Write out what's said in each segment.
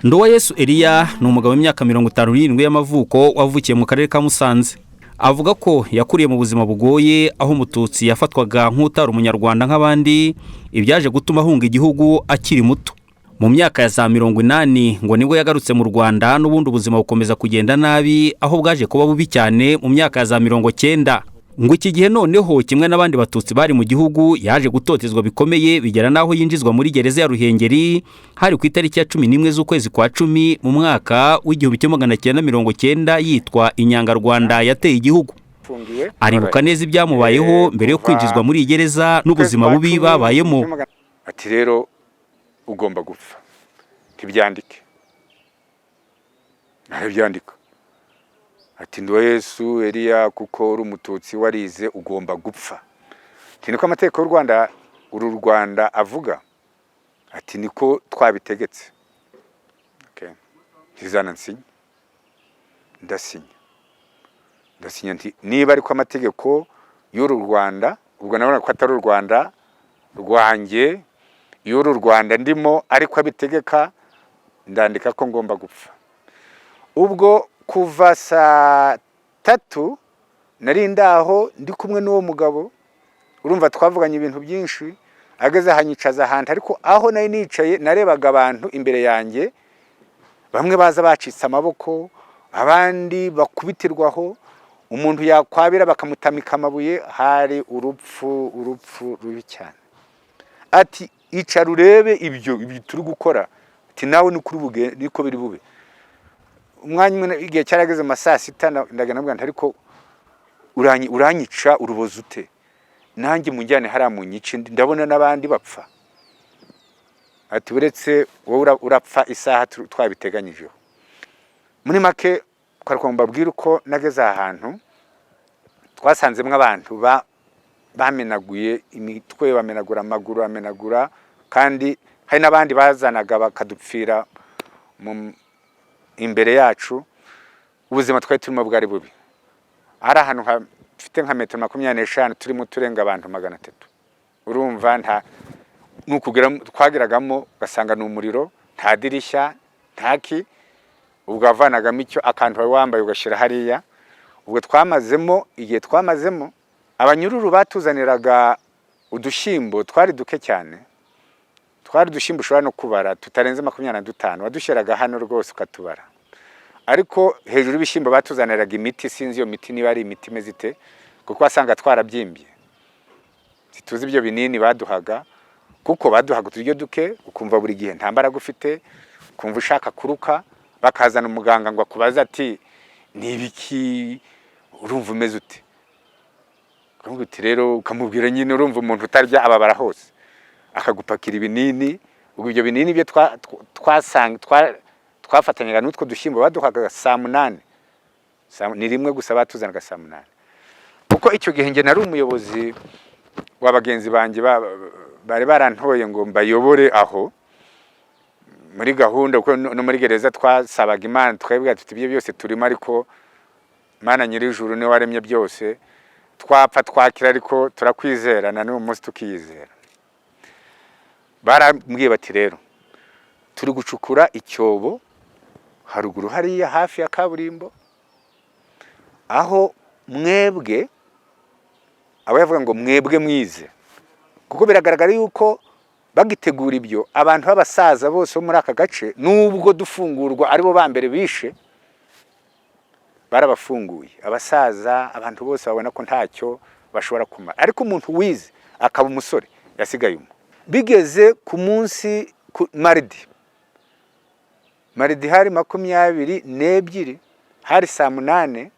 Nduwayesu Elia ni umugabo w'imyaka 57 y'amavuko wavukiye mu karere ka Musanze. Avuga ko yakuriye mu buzima bugoye aho umututsi yafatwaga nk'utari umunyarwanda nk'abandi, ibyaje gutuma ahunga igihugu akiri muto. Mu myaka ya za 80 ngo nibwo yagarutse mu Rwanda n'ubundi ubuzima bukomeza kugenda nabi aho bwaje kuba bubi cyane mu myaka ya za 90. Ngo iki gihe noneho kimwe n'abandi batutsi bari mu gihugu yaje gutotezwa bikomeye bigera naho yinjizwa muri gereza ya Ruhengeri hari ku itariki ya 11 z'ukwezi kwa 10 mu mwaka w'1990 yitwa Inyangarwanda yateye igihugu. Aribuka neza ibyamubayeho mbere yo kwinjizwa muri gereza n'ubuzima bubi babayemo. Ati rero ugomba gupfa tibyandike narabyandika. Ati Nduwayesu Elia kuko uri umututsi warize ugomba gupfa. Ati niko amategeko y'u Rwanda uru Rwanda avuga. Ati niko twabitegetse. Okay. Tizana nsinya. Ndasinya nti niba ariko amategeko y'uru Rwanda, ubwo nabona ko atari u Rwanda rwanjye, y'uru Rwanda ndimo ariko abitegeka, ndandika ko ngomba gupfa. Ubwo kuva saa 3 nari ndaho ndi kumwe n'uwo mugabo, urumva twavuganye ibintu byinshi, ageze ahanyicaza ahantu, ariko aho nari nicaye narebaga abantu imbere yanjye, bamwe baza bacitse amaboko, abandi bakubitirwaho, umuntu yakwabira bakamutamika amabuye, hari urupfu rubi cyane. Ati icara urebe ibyo turi gukora. Ati nawe ni kuri buge niko biri bube. Umwanya umwe igihe cyarageze amasaa 6 ndaganabwa ariko uranyica urubozo ute, nanjye mujyane hara mu nyici ndabona nabandi bapfa. Ati uretse wowe urapfa isaha twabiteganyijeho. Muri make twariko mbabwira uko nageze ahantu twasanzemwe abantu bamenaguye imitwe, bamenagura amaguru, bamenagura, kandi hari nabandi bazanaga bakadupfira imbere yacu. Ubuzima twari turimo bwari bubi. Ari ahantu hafite nka metero 25 turimo turenga abantu 300. Urumva nta nukugira twagiragamo gasanga n'umuriro, nta dirishya, ntaki, ubwo avanagamo icyo akantu wambaye ugashira hariya. Ubwo twamazemo igihe twamazemo abanyururu batuzaniraga udushimbo twari duke cyane. Twari dushimbo ushobora no kubara tutarenze 25, wadusheraga hano rwose ukatubara. Ariko hejuru y'ibishimbo batuzaniraga imiti, sinzi iyo miti niba ari imiti mezite, kuko wasanga twarabyimbye. Situzi ibyo binini baduhaga, kuko baduhaga uturyo duke, ukumva buri gihe ntambara gufite, ukumva ushaka kuruka, bakazana umuganga ngo akubaza ati nibiki urumva umeze ute. Kavuga ati rero ukamubwira nyine urumva umuntu utarya ababara hose, akagupakira ibinini. Ubwo ibyo binini byo twafatanyaga n'utwo dushimbo baduhaga saa 8. Ni rimwe gusa batuzanaga saa 8. Kuko icyo gihe nge nari umuyobozi w'abagenzi banje bari barantoye ngo mbayobore aho muri gahunda, kuko no muri gereza twasabaga Imana, twebwe tuti ibyo byose turimo, ariko Imana nyir'ijuru ne waremye byose, twapfa twakira ariko turakwizerana n'uwo munsi tukiyizera. Barambwiye bati rero turi gucukura icyobo haruguru hariya hafi ya kaburimbo, aho mwebwe abavuga ngo mwebwe mwize, kuko biragaragara yuko bagitegura ibyo abantu b'abasaza bose bo muri aka gace, nubwo dufungurwa aribo bambere bishe, barabafunguye. Abasaza, abantu bose babona ko ntacyo bashobora kumara, ariko umuntu wize akaba umusore yasigaye umu. Bigeze ku munsi maridi hari 22 hari saa 8,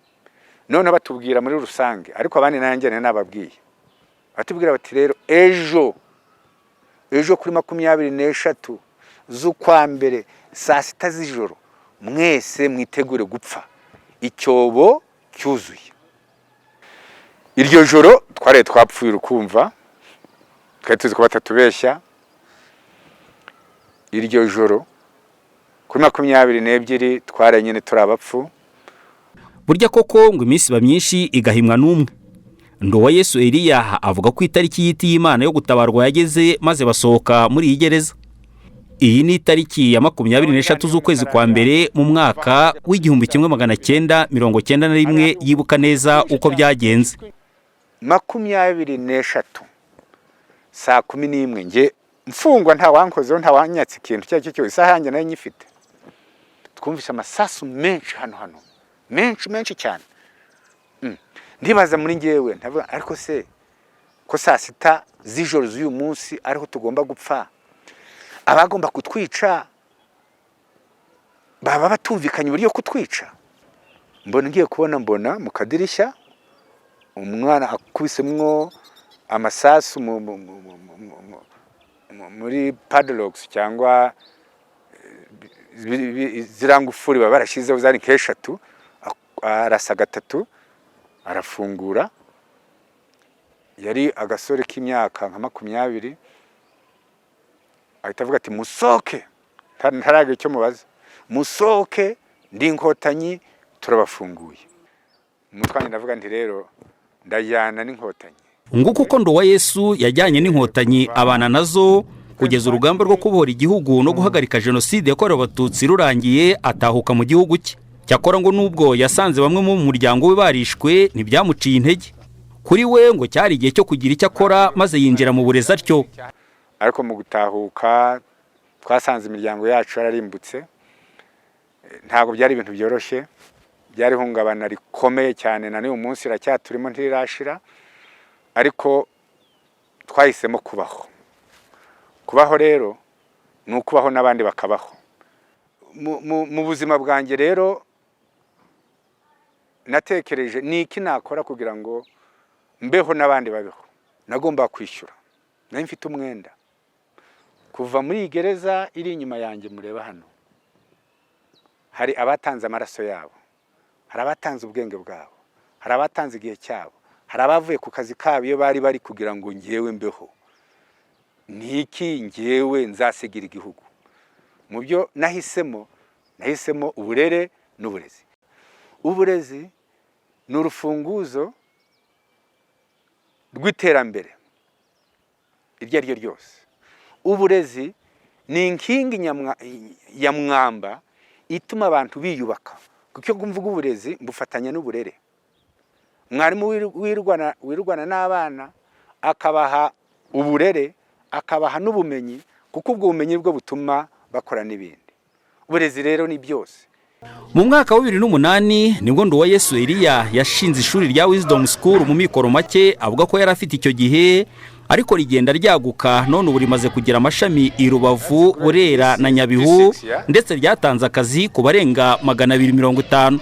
none batubwira muri rusange, ariko abandi nanjye nababwiye, batubwira bati rero ejo kuri 23 z'ukwa mbere saa 6 z'ijoro mwese mwitegure gupfa, icyobo cyuzuye. Iryo joro tware twapfuye urukumva, twari tuzi ko batatubeshya. Iryo joro kuri 22 tware nyine turabapfu. Burya koko ngo iminsi myinshi igahimwa n'umwe. Nduwayesu Elia avuga ko itariki y'Imana yo gutabarwa yageze maze basohoka muri iyi gereza. Iyi ni itariki ya 23 z'ukwezi kwa mbere mu mwaka w'1991 yibuka neza uko byagenze. 23 saa 11 nge mfungwa nta wankozeho nta wanyatse ikintu cyacyo cyo isaha yanjye nayo nyifite. Twumvise amasasu menshi hano menshi cyane. Ndibaza muri ngewe ndavuga ariko se ko saa 6 z'ijoro z'uyu munsi ariho tugomba gupfa, abagomba kutwica baba batumvikanye uburyo kutwica. Ngiye kubona mu kadirishya umwana akubisemwo amasasu muri padlocks cyangwa zirangufuri baba barashizeho zari keshatu, arasa gatatu arafungura. Yari agasore k'imyaka nka 20, ahita avuga ati musoke, ntaraga icyo mubaza, musoke ndi inkotanyi turabafunguye. Mutwanye ndavuga nti rero ndajyana n'inkotanyi. Nguko uko Nduwayesu yajyanye n'inkotanyi abana nazo kugeza urugamba rwo kubohora igihugu no guhagarika Jenoside yakorewe Abatutsi rurangiye atahuka mu gihugu cye. Cyakora ngo nubwo yasanze bamwe mu muryango we barishwe ntibyamuciye intege. Kuri we ngo cyari igihe cyo kugira icyo akora maze yinjira mu burezi atyo. Ariko mu gutahuka twasanze imiryango yacu yararimbutse. Ntabwo byari ibintu byoroshye, byari hungabana rikomeye cyane, na n'uyu munsi iracyaturimo ntirashira. Ariko twahisemo kubaho rero ni ukubaho n'abandi bakabaho. Mu buzima bwanjye rero natekereje ni iki nakora kugira ngo mbeho n'abandi babeho. Nagomba kwishyura, nari mfite umwenda kuva muri gereza iri inyuma yanjye mureba hano. Hari abatanze amaraso yabo, hari abatanze ubwenge bwabo, hari abatanze igihe cyabo, hari abavuye ku kazi kabo iyo bari kugira ngo ngewe mbeho. Niki ngewe nzasigira igihugu? Mu byo nahisemo uburere n'uburezi. Uburezi ni urufunguzo rw'iterambere iryo ari ryo ryose. Uburezi ni inkingi ya mwamba ituma abantu biyubaka. Kuko mvuga uburezi mbufatanya n'uburere. Mwarimu wirwana n'abana akabaha uburere, akabaha n'ubumenyi, kuko ubwo bumenyi bwo butuma bakora n'ibindi. Uburezi rero ni byose. Mu mwaka wa 2008 nibwo Nduwayesu Elia yashinze ishuri rya Wisdom School mu mikoro make, avuga ko yari afite icyo gihe, ariko rigenda ryaguka none ubu rimaze kugira amashami i Rubavu, Burera na Nyabihu, ndetse ryatanze akazi ku barenga 250.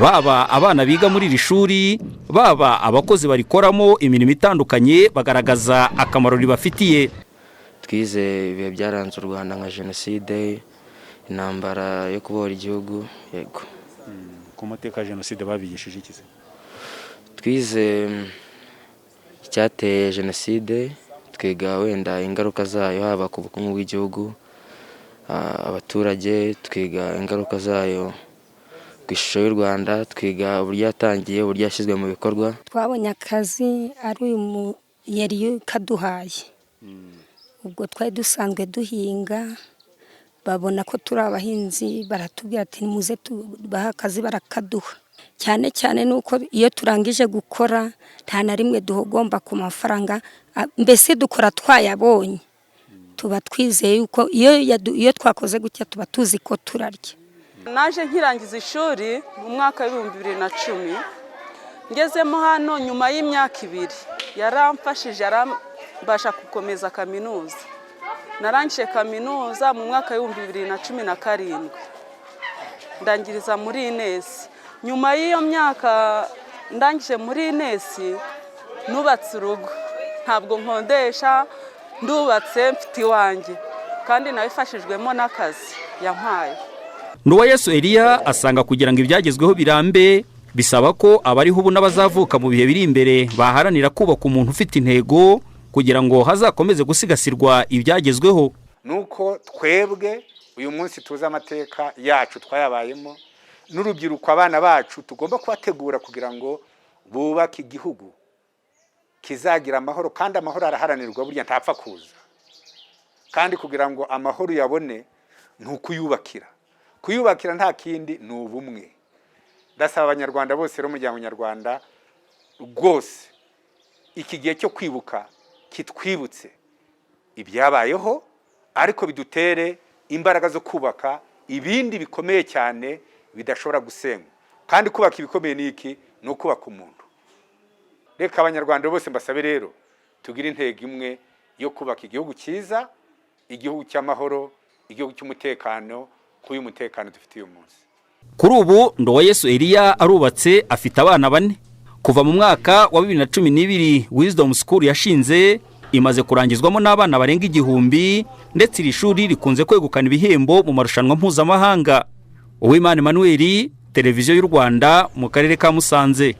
Baba abana biga muri iri shuri, baba abakozi barikoramo imirimo itandukanye, bagaragaza akamaro ribafitiye. Twize ibihe byaranze u Rwanda nka Jenoside, intambara yo kubohora igihugu. Yego. Ku mateka ya Jenoside babigishije iki se? Twize icyateye Jenoside, twiga wenda ingaruka zayo haba ku bukungu bw'igihugu, abaturage, twiga ingaruka zayo ku ishusho y'u Rwanda, twiga uburyo yatangiye, uburyo yashyizwe mu bikorwa. Twabonye akazi ari yari kaduhaye. Ubwo twari dusanzwe duhinga, babona ko turi abahinzi, baratubwira ati muze tubaha akazi, barakaduha. Cyane nuko iyo turangije gukora nta na rimwe duhogomba ku mafaranga, mbese dukora twayabonye. Tuba twizeye yuko iyo twakoze gutya tuba tuzi ko turarya. Naje nkirangiza ishuri mu mwaka wa 2010, ngezemo hano nyuma y'imyaka 2 yaramfashije, arambasha gukomeza kaminuza. Narangije kaminuza mu mwaka wa 2017, ndangiriza muri Ines. Nyuma y'iyo myaka ndangije muri Ines, nubatse urugo, ntabwo nkondesha, ndubatse mfite iwanjye, kandi nabifashijwemo n'akazi yampaye. Nduwayesu Elia asanga kugira ngo ibyagezweho birambe, bisaba ko abariho ubu n'abazavuka mu bihe biri imbere baharanira kubaka umuntu ufite intego, kugira ngo hazakomeze gusigasirwa ibyagezweho. Nuko twebwe uyu munsi tuza amateka yacu twayabayemo, n'urubyiruko abana bacu tugomba kubategura kugira ngo bubake igihugu kizagira amahoro, kandi amahoro araharanirwa burya ntapfa kuza. kandi kugira ngo amahoro yabone ni ukuyubakira. Kuyubakira nta kindi ni ubumwe. Ndasaba abanyarwanda bose n'umuryango nyarwanda rwose iki gihe cyo kwibuka kitwibutse ibyabayeho, ariko bidutere imbaraga zo kubaka ibindi bikomeye cyane bidashobora gusenywa. Kandi kubaka ibikomeye ni iki? Ni ukubaka umuntu. Reka abanyarwanda bose mbasabe rero tugire intego imwe yo kubaka igihugu cyiza, igihugu cy'amahoro, igihugu cy'umutekano, kuyu mutekano dufite uyu munsi. Kuri ubu Nduwayesu Elia arubatse, afite abana 4. Kuva mu mwaka wa 2012 Wisdom School yashinze imaze kurangizwamo n'abana barenga 1000, ndetse iri shuri rikunze kwegukana ibihembo mu marushanwa mpuzamahanga. Uwimana Emmanuel, Televiziyo y'u Rwanda mu karere ka Musanze.